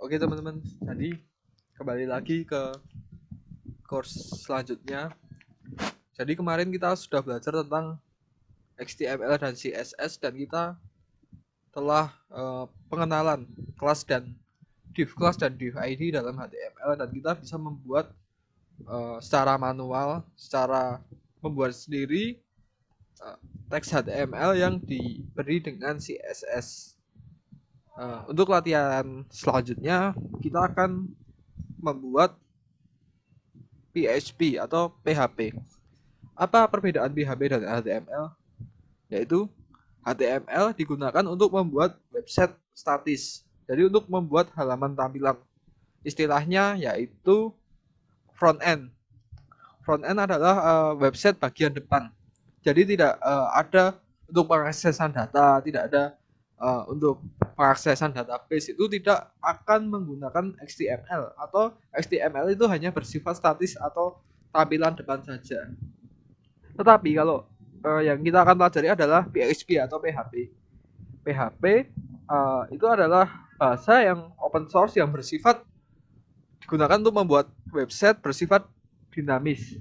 Oke teman-teman, jadi kembali lagi ke course selanjutnya. Jadi kemarin kita sudah belajar tentang HTML dan CSS dan kita telah pengenalan kelas dan div class dan div ID dalam HTML, dan kita bisa membuat secara manual, secara membuat sendiri teks HTML yang diberi dengan CSS. Untuk latihan selanjutnya kita akan membuat PHP atau PHP. Apa perbedaan PHP dan HTML? Yaitu HTML digunakan untuk membuat website statis. Jadi untuk membuat halaman tampilan. Istilahnya yaitu front end. Front end adalah website bagian depan. Jadi tidak ada untuk pengaksesan data, tidak ada untuk pengaksesan database itu tidak akan menggunakan HTML, atau HTML itu hanya bersifat statis atau tampilan depan saja. Tetapi kalau yang kita akan pelajari adalah PHP atau PHP. PHP itu adalah bahasa yang open source yang bersifat digunakan untuk membuat website bersifat dinamis.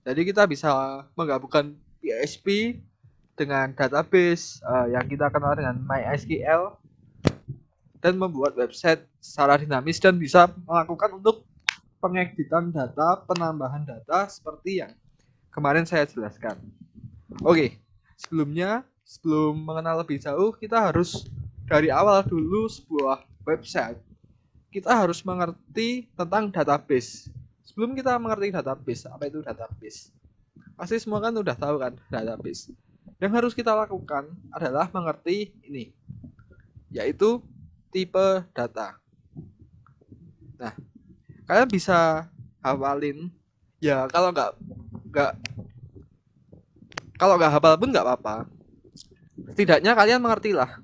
Jadi kita bisa menggabungkan PHP dengan database yang kita kenal dengan MySQL dan membuat website secara dinamis dan bisa melakukan untuk pengeditan data, penambahan data seperti yang kemarin saya jelaskan. Oke, sebelum mengenal lebih jauh, kita harus dari awal dulu sebuah website. Kita harus mengerti tentang database. Sebelum kita mengerti database, apa itu database? Pasti semua kan udah tahu kan database. Yang harus kita lakukan adalah mengerti ini, yaitu tipe data. Nah, kalian bisa hafalin. Ya kalau nggak hafal pun nggak apa-apa. Setidaknya kalian mengertilah.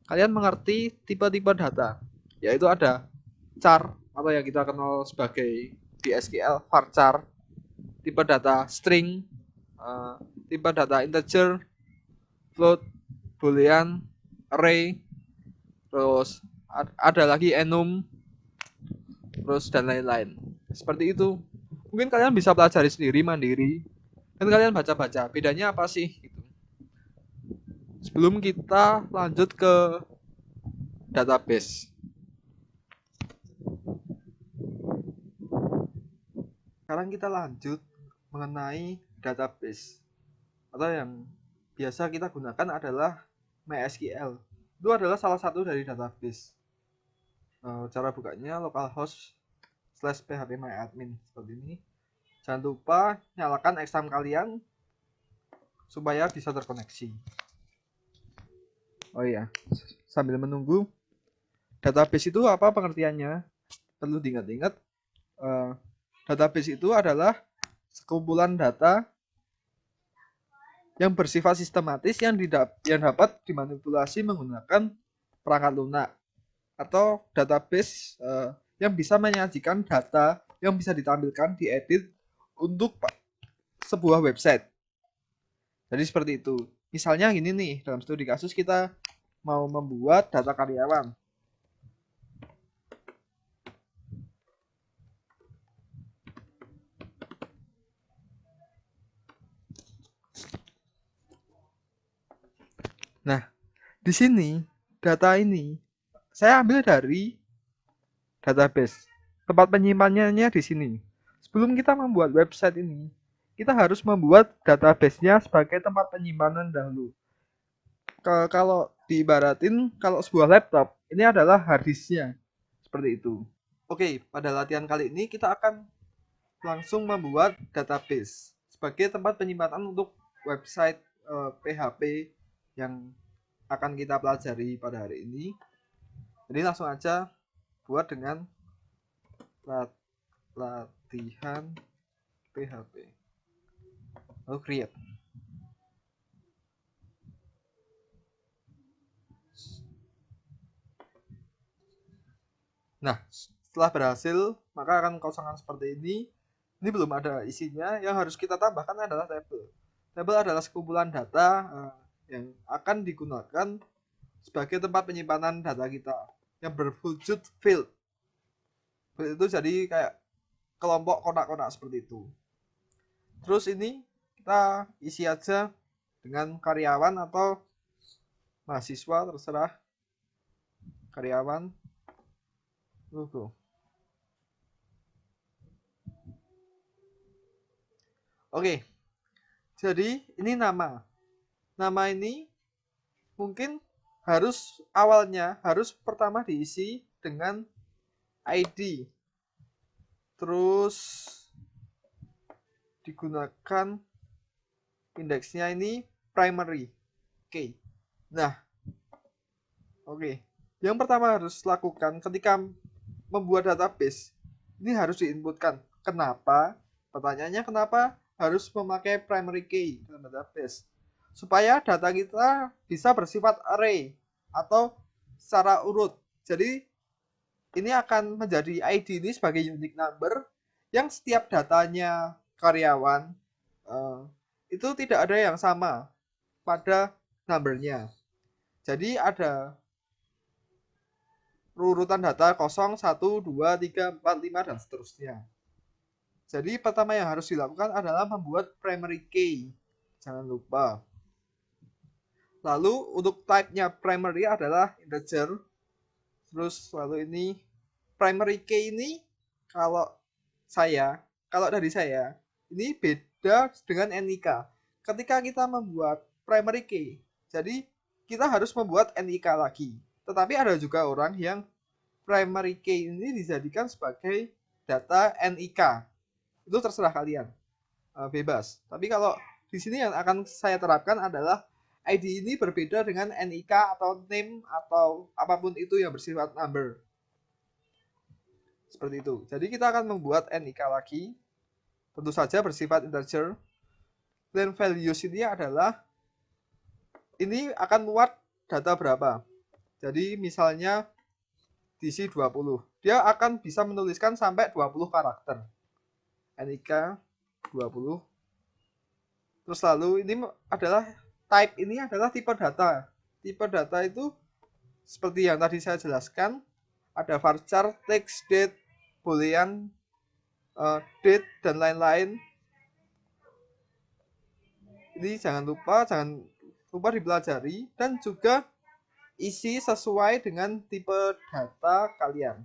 Kalian mengerti tipe-tipe data, yaitu ada char atau yang kita kenal sebagai di SQL varchar, tipe data string, tipe data integer, float, boolean, array, terus ada lagi enum, terus dan lain-lain. Seperti itu. Mungkin kalian bisa pelajari sendiri mandiri dan kalian baca-baca bedanya apa sih gitu. Sebelum kita lanjut ke database. Sekarang kita lanjut mengenai database, atau yang biasa kita gunakan adalah MySQL. Itu adalah salah satu dari database. Cara bukanya localhost/phpMyAdmin seperti ini. Jangan lupa nyalakan exam kalian supaya bisa terkoneksi. Oh iya, sambil menunggu, database itu apa pengertiannya? Perlu diingat-ingat, database itu adalah sekumpulan data yang bersifat sistematis yang dapat dimanipulasi menggunakan perangkat lunak, atau database yang bisa menyajikan data yang bisa ditampilkan, diedit untuk sebuah website. Jadi seperti itu. Misalnya gini nih, dalam studi kasus kita mau membuat data karyawan. Nah, di sini data ini saya ambil dari database. Tempat penyimpanannya di sini. Sebelum kita membuat website ini, kita harus membuat database-nya sebagai tempat penyimpanan dahulu. Kalau diibaratin, kalau sebuah laptop, ini adalah hard disk-nya. Seperti itu. Oke, pada latihan kali ini kita akan langsung membuat database sebagai tempat penyimpanan untuk website PHP yang akan kita pelajari pada hari ini. Jadi langsung aja buat dengan latihan PHP. Lalu create. Nah, setelah berhasil, maka akan kosongan seperti ini. Ini belum ada isinya. Yang harus kita tambahkan adalah tabel. Tabel adalah sekumpulan data yang akan digunakan sebagai tempat penyimpanan data kita yang berwujud field. Seperti itu, jadi kayak kelompok kotak-kotak seperti itu. Terus ini kita isi aja dengan karyawan atau mahasiswa, terserah. Karyawan logo. Oke, jadi ini nama. Nama ini mungkin awalnya harus pertama diisi dengan ID. Terus digunakan indeksnya ini primary. Oke. Nah, oke. Yang pertama harus lakukan ketika membuat database, ini harus diinputkan. Kenapa? Pertanyaannya kenapa harus memakai primary key dalam database? Supaya data kita bisa bersifat array atau secara urut. Jadi ini akan menjadi ID ini sebagai unique number yang setiap datanya karyawan itu tidak ada yang sama pada numbernya. Jadi ada urutan data 0, 1, 2, 3, 4, 5, dan seterusnya. Jadi pertama yang harus dilakukan adalah membuat primary key. Jangan lupa. Lalu untuk type-nya primary adalah integer. Terus lalu ini primary key ini kalau dari saya ini beda dengan NIK. Ketika kita membuat primary key, jadi kita harus membuat NIK lagi. Tetapi ada juga orang yang primary key ini dijadikan sebagai data NIK. Itu terserah kalian, bebas. Tapi kalau di sini yang akan saya terapkan adalah ID ini berbeda dengan NIK atau name atau apapun itu yang bersifat number. Seperti itu. Jadi kita akan membuat NIK lagi. Tentu saja bersifat integer. Dan values ini adalah ini akan muat data berapa. Jadi misalnya diisi 20. Dia akan bisa menuliskan sampai 20 karakter. NIK 20. Terus lalu ini adalah type, ini adalah tipe data. Tipe data itu seperti yang tadi saya jelaskan, ada varchar, text, date, boolean, date, dan lain-lain. Ini jangan lupa dipelajari dan juga isi sesuai dengan tipe data kalian.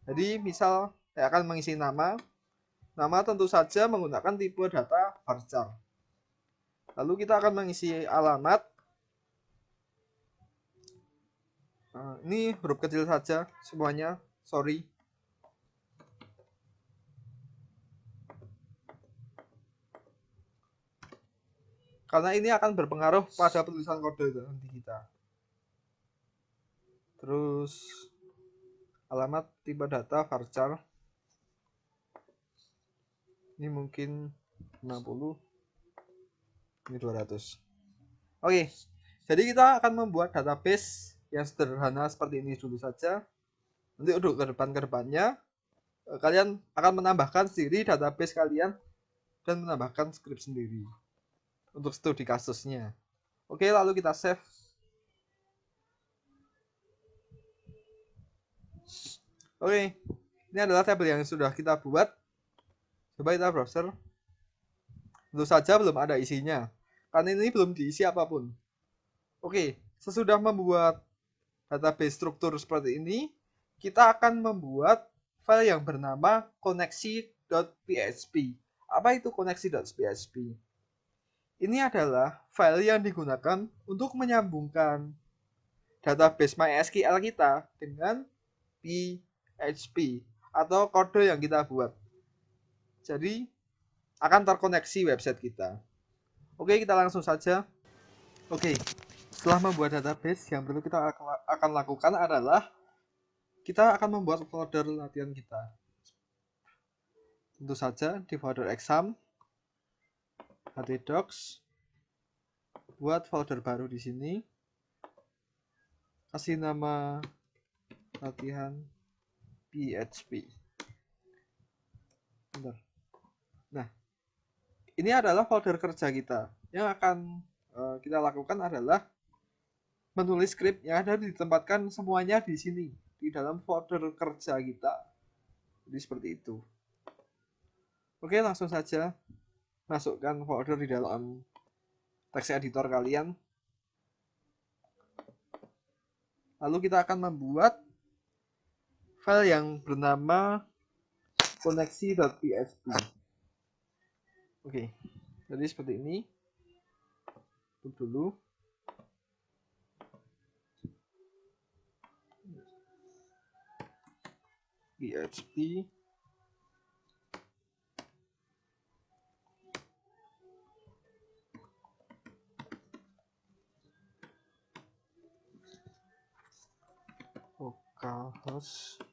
Jadi misal saya akan mengisi nama tentu saja menggunakan tipe data varchar. Lalu kita akan mengisi alamat. Ini huruf kecil saja semuanya, sorry. Karena ini akan berpengaruh pada penulisan kode nanti kita. Terus alamat tipe data varchar. Ini mungkin 60. Ini 200. Oke. Jadi kita akan membuat database yang sederhana seperti ini dulu saja. Nanti untuk kedepannya kalian akan menambahkan sendiri database kalian dan menambahkan script sendiri untuk studi kasusnya. Oke, lalu kita save. Oke, ini adalah tabel yang sudah kita buat. Coba kita browser. Tentu saja belum ada isinya, karena ini belum diisi apapun. Oke, sesudah membuat database struktur seperti ini, kita akan membuat file yang bernama koneksi.php. Apa itu koneksi.php? Ini adalah file yang digunakan untuk menyambungkan database MySQL kita dengan PHP atau kode yang kita buat. Jadi akan terkoneksi website kita. Oke, kita langsung saja. Oke, setelah membuat database, yang perlu kita akan lakukan adalah kita akan membuat folder latihan kita. Tentu saja di folder exam, htdocs, buat folder baru di sini, kasih nama latihan PHP. Bentar. Nah, ini adalah folder kerja kita. Yang akan kita lakukan adalah menulis script yang ada ditempatkan semuanya di sini, di dalam folder kerja kita. Jadi seperti itu. Oke, langsung saja masukkan folder di dalam text editor kalian. Lalu kita akan membuat file yang bernama koneksi.php. Oke, jadi seperti ini. Tutup dulu. PHP localhost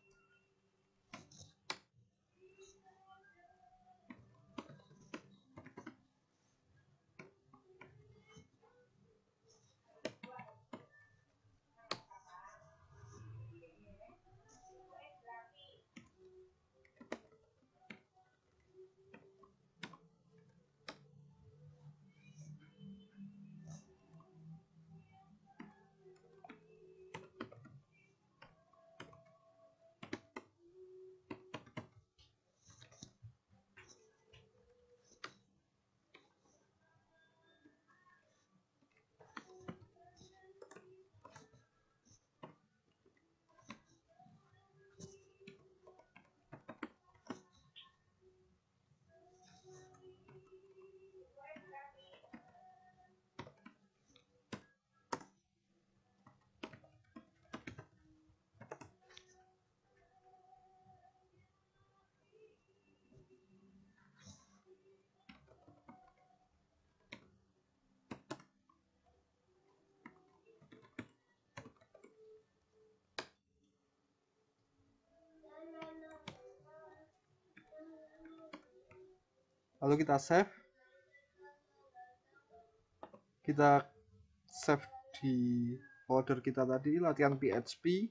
lalu kita save di folder kita tadi, latihan PHP,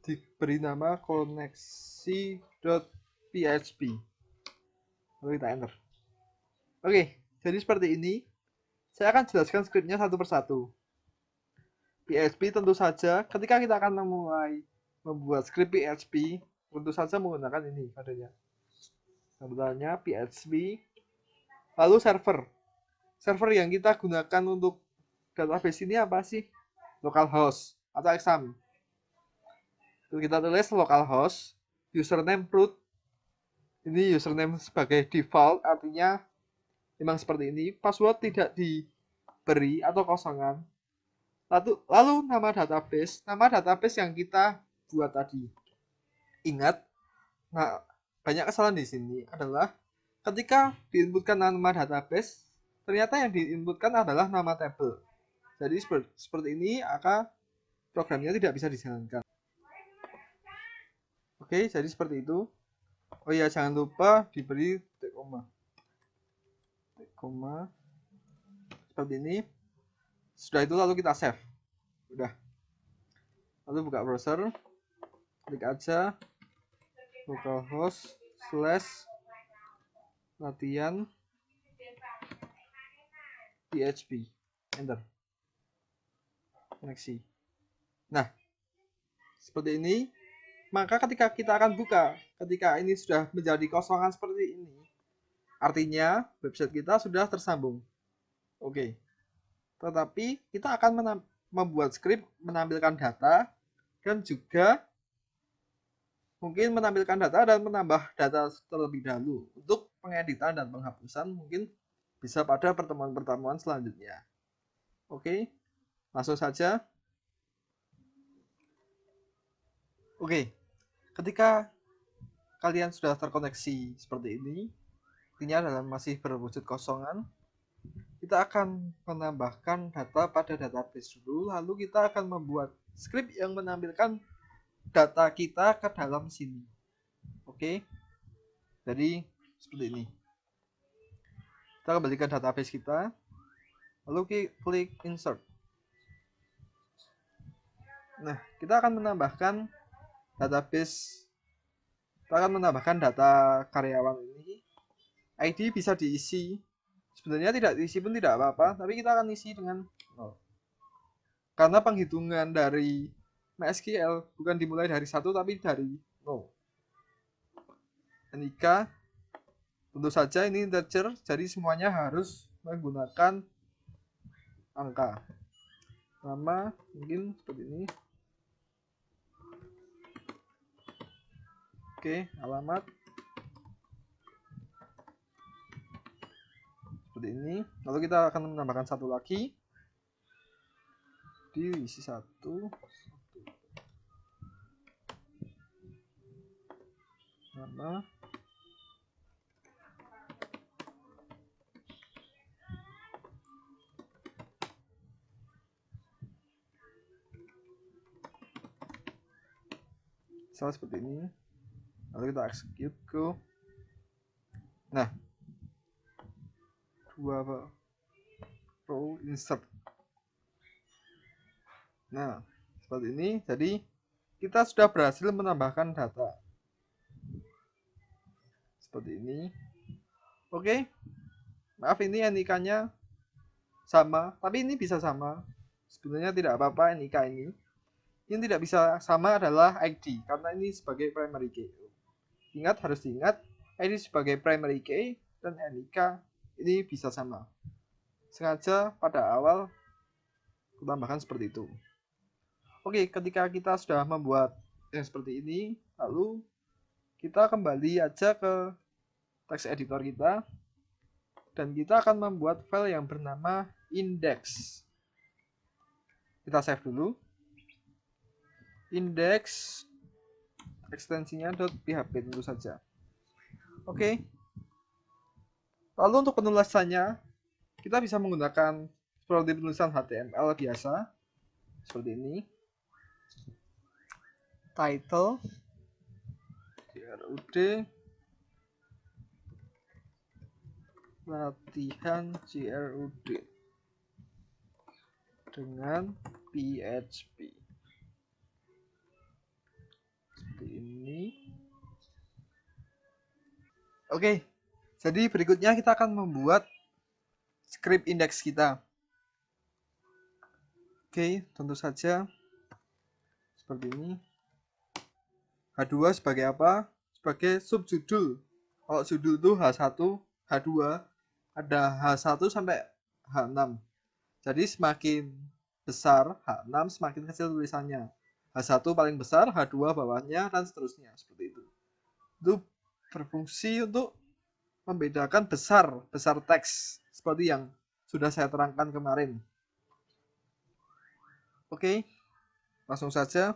diberi nama koneksi.php, lalu kita enter. Oke, jadi seperti ini. Saya akan jelaskan scriptnya satu persatu. PHP tentu saja ketika kita akan memulai membuat script PHP, tentu saja menggunakan ini adanya. Sebenarnya PHP, lalu server. Server yang kita gunakan untuk database ini apa sih? Localhost atau exam. Kita tulis localhost, username root. Ini username sebagai default, artinya memang seperti ini. Password tidak diberi atau kosongan. Lalu nama database yang kita buat tadi. Ingat, nah banyak kesalahan di sini adalah ketika diinputkan nama database, ternyata yang diinputkan adalah nama table. Jadi seperti ini, maka programnya tidak bisa dijalankan. Oke, jadi seperti itu. Oh iya, jangan lupa diberi titik koma seperti ini. Sudah itu lalu kita save. Udah. Lalu buka browser, klik aja localhost / latihan PHP, enter, koneksi. Nah, seperti ini. Maka ketika kita akan buka, ketika ini sudah menjadi kosongan seperti ini, artinya website kita sudah tersambung. Oke. Tetapi kita akan membuat script menampilkan data dan juga mungkin menampilkan data dan menambah data terlebih dahulu. Untuk pengeditan dan penghapusan mungkin bisa pada pertemuan-pertemuan selanjutnya. Oke, langsung saja. Oke, ketika kalian sudah terkoneksi seperti ini, artinya dalam masih berwujud kosongan, kita akan menambahkan data pada database dulu, lalu kita akan membuat script yang menampilkan data kita ke dalam sini. Oke, jadi seperti ini. Kita kembalikan database kita, lalu klik insert. Nah, kita akan menambahkan database, kita akan menambahkan data karyawan ini. ID bisa diisi, sebenarnya tidak diisi pun tidak apa-apa, tapi kita akan isi dengan 0. Karena penghitungan dari MySQL bukan dimulai dari 1 tapi dari 0. NIK tentu saja ini integer, jadi semuanya harus menggunakan angka. Nama mungkin seperti ini. Oke, alamat seperti ini. Lalu kita akan menambahkan satu lagi, diisi satu, nama, misalnya seperti ini. Lalu kita execute go. Nah, dua row insert. Nah, seperti ini. Jadi kita sudah berhasil menambahkan data seperti ini. Oke, maaf ini NIK-nya sama, tapi ini bisa sama. Sebenarnya tidak apa-apa NIK ini. Yang tidak bisa sama adalah ID, karena ini sebagai primary key. Ingat, harus diingat, ID sebagai primary key dan NIK ini bisa sama. Sengaja pada awal tambahkan seperti itu. Oke, ketika kita sudah membuat yang seperti ini, lalu kita kembali aja ke text editor kita, dan kita akan membuat file yang bernama index. Kita save dulu. Index ekstensinya .php tentu saja. Oke. Lalu untuk penulisannya, kita bisa menggunakan seperti penulisan HTML biasa, seperti ini. Title CRUD latihan CRUD dengan PHP seperti ini. Oke, jadi berikutnya kita akan membuat script index kita. Oke, tentu saja seperti ini. H2 sebagai apa? Sebagai subjudul. Kalau judul itu H1, H2, ada H1 sampai H6. Jadi semakin besar H6, semakin kecil tulisannya. H1 paling besar, H2 bawahnya, dan seterusnya. Seperti itu. Itu berfungsi untuk membedakan besar teks. Seperti yang sudah saya terangkan kemarin. Oke, langsung saja.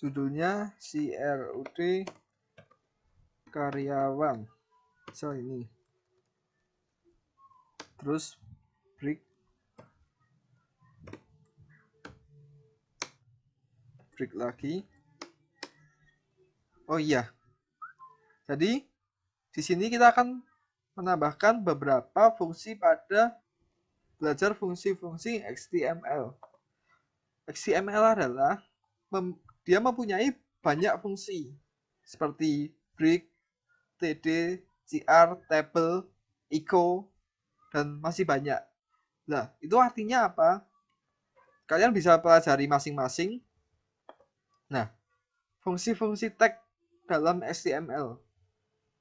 Judulnya CRUD karyawan. So ini. Terus break lagi. Oh iya. Jadi di sini kita akan menambahkan beberapa fungsi pada belajar fungsi-fungsi HTML. HTML adalah dia mempunyai banyak fungsi seperti break, td, cr, table, echo, dan masih banyak. Nah, itu artinya apa? Kalian bisa pelajari masing-masing. Nah, fungsi-fungsi tag dalam HTML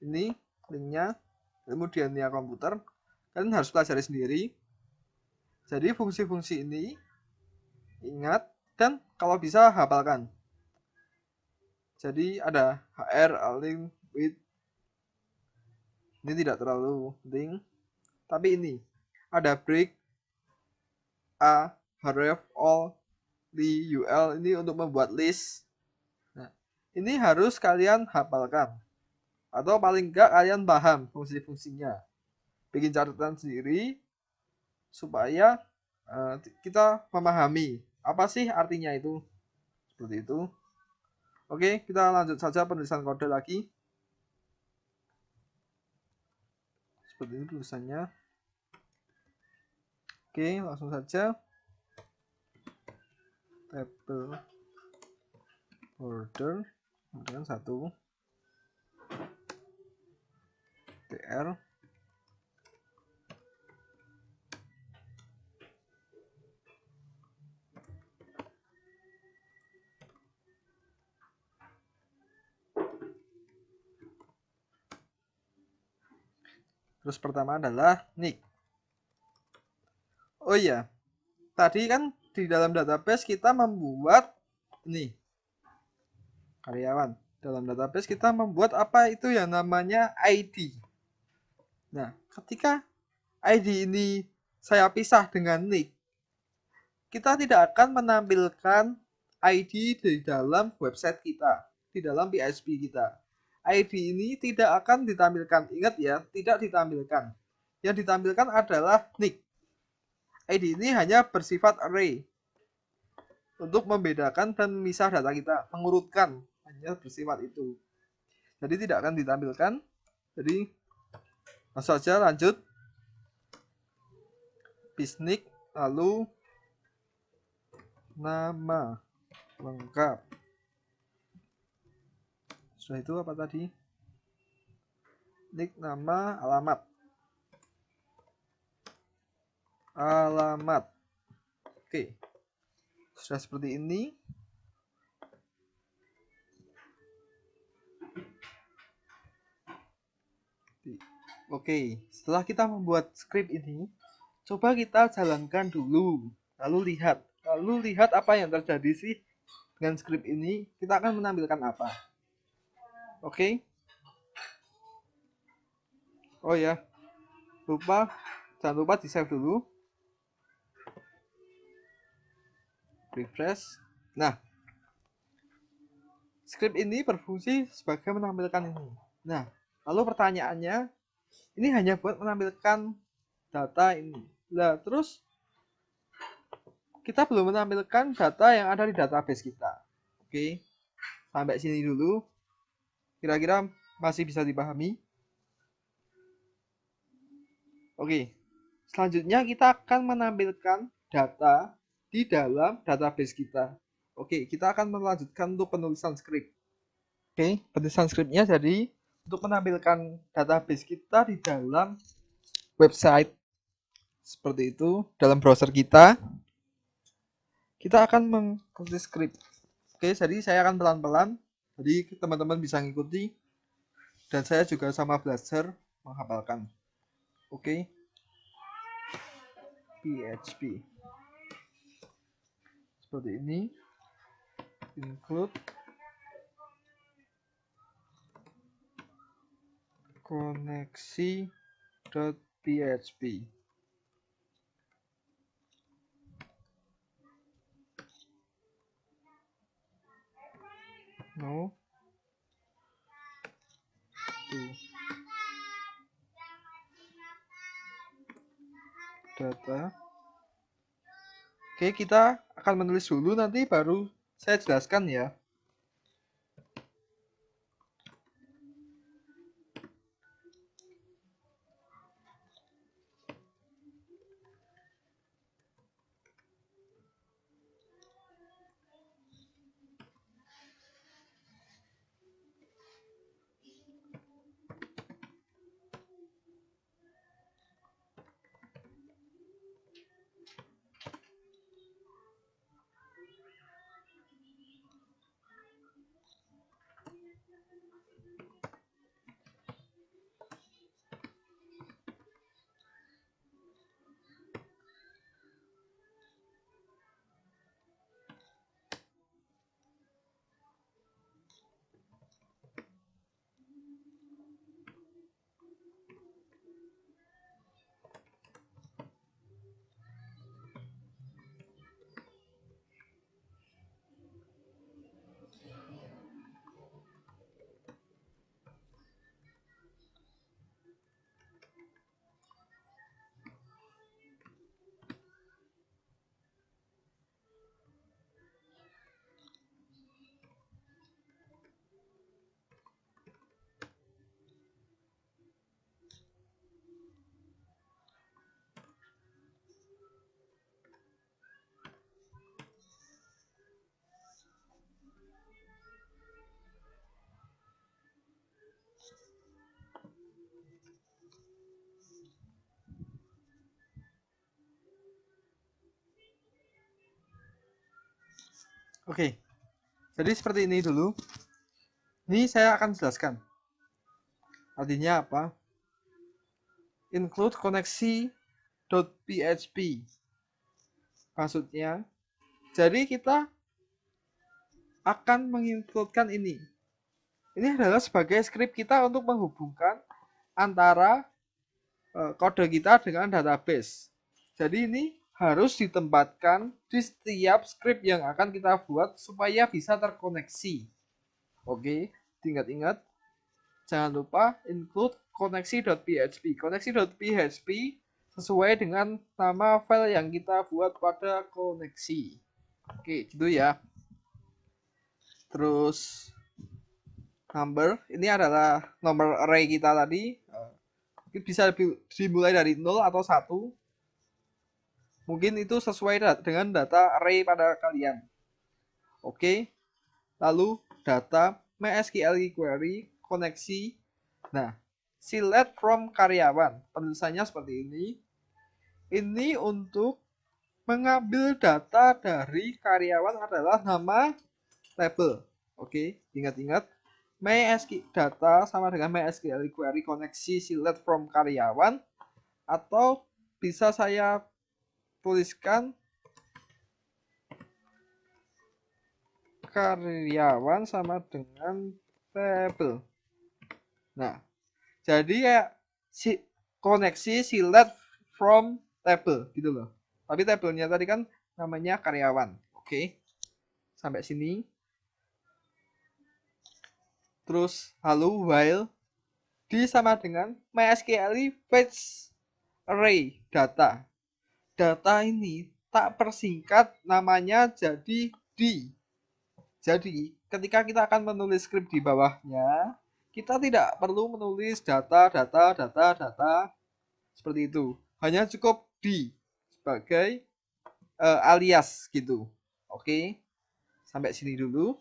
ini linknya ilmu dunia komputer, kalian harus pelajari sendiri. Jadi fungsi-fungsi ini ingat dan kalau bisa hafalkan. Jadi ada hr, link, with. Ini tidak terlalu penting, tapi ini ada break, a, href, all, li, ul ini untuk membuat list. Nah, ini harus kalian hafalkan atau paling enggak kalian paham fungsi-fungsinya. Bikin catatan sendiri supaya kita memahami apa sih artinya itu. Seperti itu. Oke, kita lanjut saja penulisan kode lagi. Seperti ini tulisannya. Oke, langsung saja. Table border dengan satu tr. Terus pertama adalah nick. Oh iya, tadi kan di dalam database kita membuat ini karyawan. Dalam database kita membuat apa itu yang namanya ID. Nah, ketika ID ini saya pisah dengan nick, kita tidak akan menampilkan ID di dalam website kita, di dalam PHP kita. ID ini tidak akan ditampilkan. Ingat ya, tidak ditampilkan. Yang ditampilkan adalah nick. ID ini hanya bersifat array untuk membedakan dan memisah data kita, mengurutkan, hanya bersifat itu. Jadi tidak akan ditampilkan. Jadi langsung saja lanjut. Bisnik, lalu nama lengkap. Sudah itu apa tadi? Nick, nama, alamat. Alamat. Oke. Sudah seperti ini. Oke, setelah kita membuat script ini, coba kita jalankan dulu. Lalu lihat apa yang terjadi sih dengan script ini. Kita akan menampilkan apa. Oke. Oh ya, jangan lupa di save dulu. Refresh. Nah, script ini berfungsi sebagai menampilkan ini. Nah, lalu pertanyaannya, ini hanya buat menampilkan data ini. Nah, terus kita belum menampilkan data yang ada di database kita. Oke, sampai sini dulu. Kira-kira masih bisa dipahami? Oke, selanjutnya kita akan menampilkan data di dalam database kita. Oke, kita akan melanjutkan untuk penulisan script. Oke, penulisan scriptnya jadi untuk menampilkan database kita di dalam website seperti itu, dalam browser kita akan mengikuti script. Oke, jadi saya akan pelan-pelan, jadi teman-teman bisa ngikuti dan saya juga sama belajar menghafalkan. Oke, PHP seperti ini, include koneksi.php. No to data. Oke, kita akan menulis dulu, nanti baru saya jelaskan ya. Oke, jadi seperti ini dulu. Ini saya akan jelaskan. Artinya apa? include koneksi.php. Maksudnya, jadi kita akan mengincludekan ini. Ini adalah sebagai script kita untuk menghubungkan antara kode kita dengan database. Jadi ini harus ditempatkan di setiap script yang akan kita buat supaya bisa terkoneksi. Oke, ingat-ingat, jangan lupa include koneksi.php. Koneksi.php sesuai dengan nama file yang kita buat pada koneksi. Oke, gitu ya. Terus number, ini adalah nomor array kita tadi. Bisa dimulai dari 0 atau 1. Mungkin itu sesuai dengan data array pada kalian. Oke. Lalu data MySQL query koneksi. Nah, select from karyawan. Penulisannya seperti ini. Ini untuk mengambil data dari karyawan adalah nama label. Oke, ingat-ingat. MySQL data sama dengan MySQL query koneksi select from karyawan, atau bisa saya tuliskan karyawan sama dengan label. Nah, jadi kayak koneksi select from table gitu loh. Tapi tabelnya tadi kan namanya karyawan. Oke. Sampai sini. Terus lalu while D sama dengan MySQL fetch array data. Data ini tak persingkat namanya jadi D. Jadi ketika kita akan menulis script di bawahnya, kita tidak perlu menulis data seperti itu. Hanya cukup D sebagai alias gitu. Oke. Sampai sini dulu.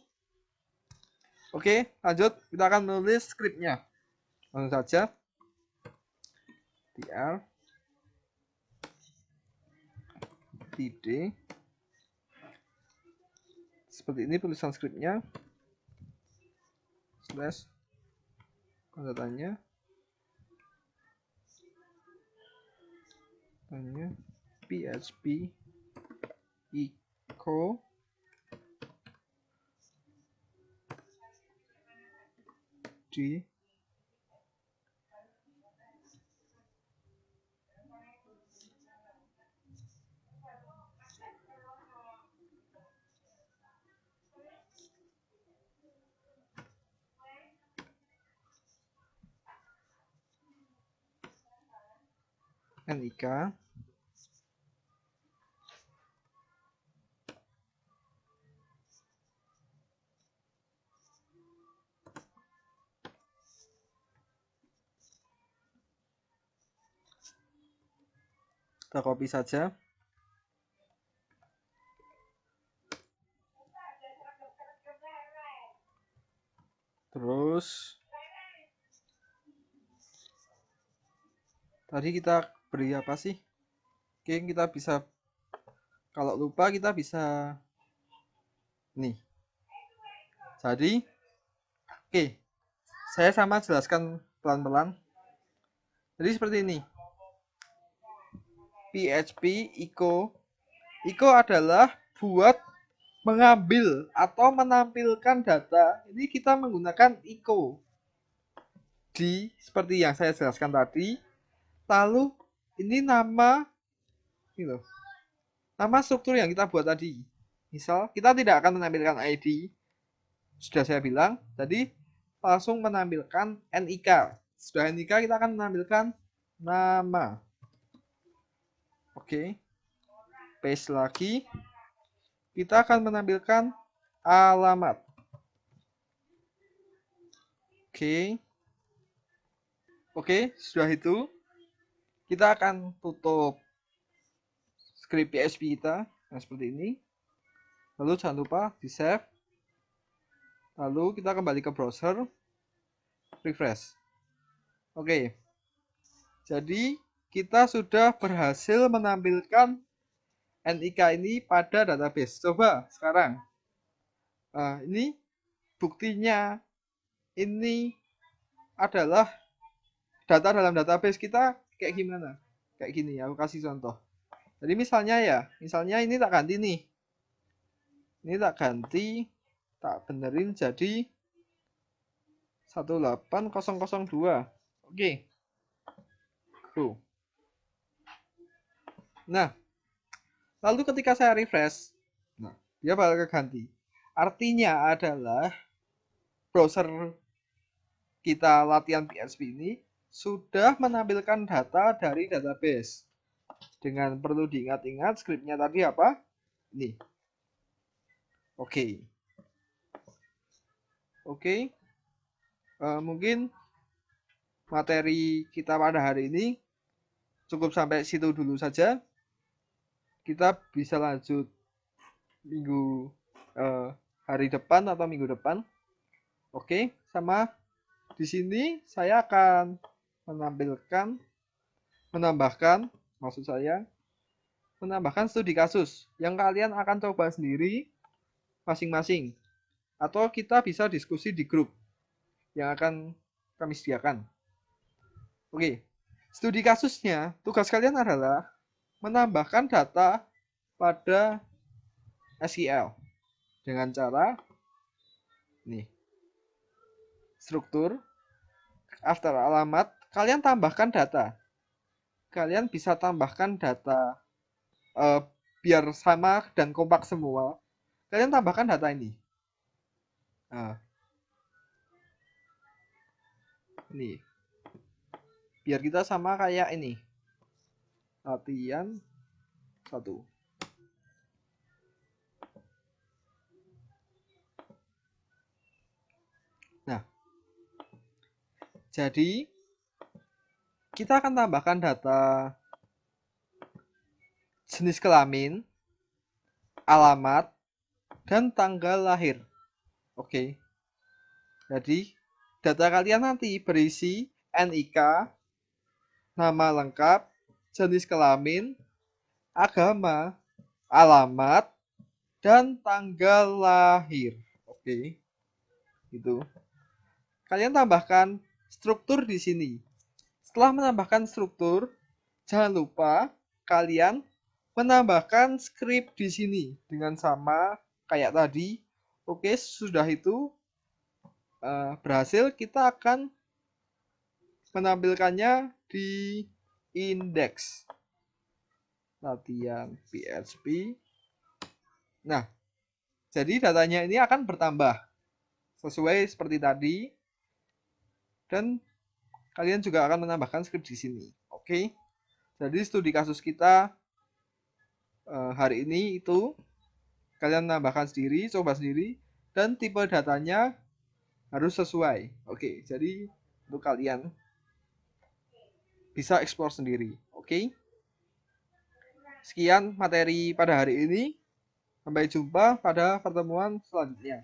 Oke, lanjut. Kita akan menulis scriptnya. Langsung saja. tr td. Seperti ini tulisan scriptnya. Slash tanda tanya. Tanya php echo d nik. Kita copy saja. Terus tadi kita beri apa sih? Oke, kita bisa, kalau lupa kita bisa nih. Jadi oke, saya sama jelaskan pelan-pelan. Jadi seperti ini. PHP echo adalah buat mengambil atau menampilkan data. Ini kita menggunakan echo di seperti yang saya jelaskan tadi. Lalu ini nama ini loh. Nama struktur yang kita buat tadi. Misal kita tidak akan menampilkan ID. Sudah saya bilang tadi, langsung menampilkan NIK. Sudah NIK, kita akan menampilkan nama. Oke. Paste lagi. Kita akan menampilkan alamat. Oke. Oke, sudah itu kita akan tutup script PHP kita. Nah, seperti ini. Lalu jangan lupa di save. Lalu kita kembali ke browser. Refresh. Oke. Jadi kita sudah berhasil menampilkan NIK ini pada database. Coba sekarang. Nah, ini buktinya. Ini adalah data dalam database kita. kayak gimana? Kayak gini, aku kasih contoh. Jadi misalnya ini tak ganti nih. Ini tak ganti, tak benerin jadi 18002. Oke. Tuh. Nah, lalu ketika saya refresh, nah, dia bakal keganti. Artinya adalah browser kita latihan PHP ini sudah menampilkan data dari database. Dengan perlu diingat-ingat skripnya tadi apa? Ini. Oke. Oke. Mungkin materi kita pada hari ini cukup sampai situ dulu saja. Kita bisa lanjut minggu hari depan atau minggu depan. Oke, sama di sini saya akan menambahkan studi kasus yang kalian akan coba sendiri masing-masing, atau kita bisa diskusi di grup yang akan kami sediakan. Oke, studi kasusnya, tugas kalian adalah menambahkan data pada SQL dengan cara nih, struktur, after alamat, kalian tambahkan data. Kalian bisa tambahkan data biar sama dan kompak semua. Kalian tambahkan data ini. Nah, ini biar kita sama kayak ini, latihan 1. Nah, jadi kita akan tambahkan data jenis kelamin, alamat, dan tanggal lahir. Oke. Jadi data kalian nanti berisi NIK, nama lengkap, jenis kelamin, agama, alamat, dan tanggal lahir. Oke. Itu. Kalian tambahkan struktur di sini. Setelah menambahkan struktur, jangan lupa kalian menambahkan script di sini dengan sama kayak tadi. Oke, sudah itu berhasil, kita akan menampilkannya di indeks latihan PHP. Nah, jadi datanya ini akan bertambah sesuai seperti tadi, dan kalian juga akan menambahkan script di sini. Oke, jadi studi kasus kita hari ini itu kalian menambahkan sendiri, coba sendiri, dan tipe datanya harus sesuai. Oke, jadi untuk kalian bisa explore sendiri. Oke, sekian materi pada hari ini. Sampai jumpa pada pertemuan selanjutnya.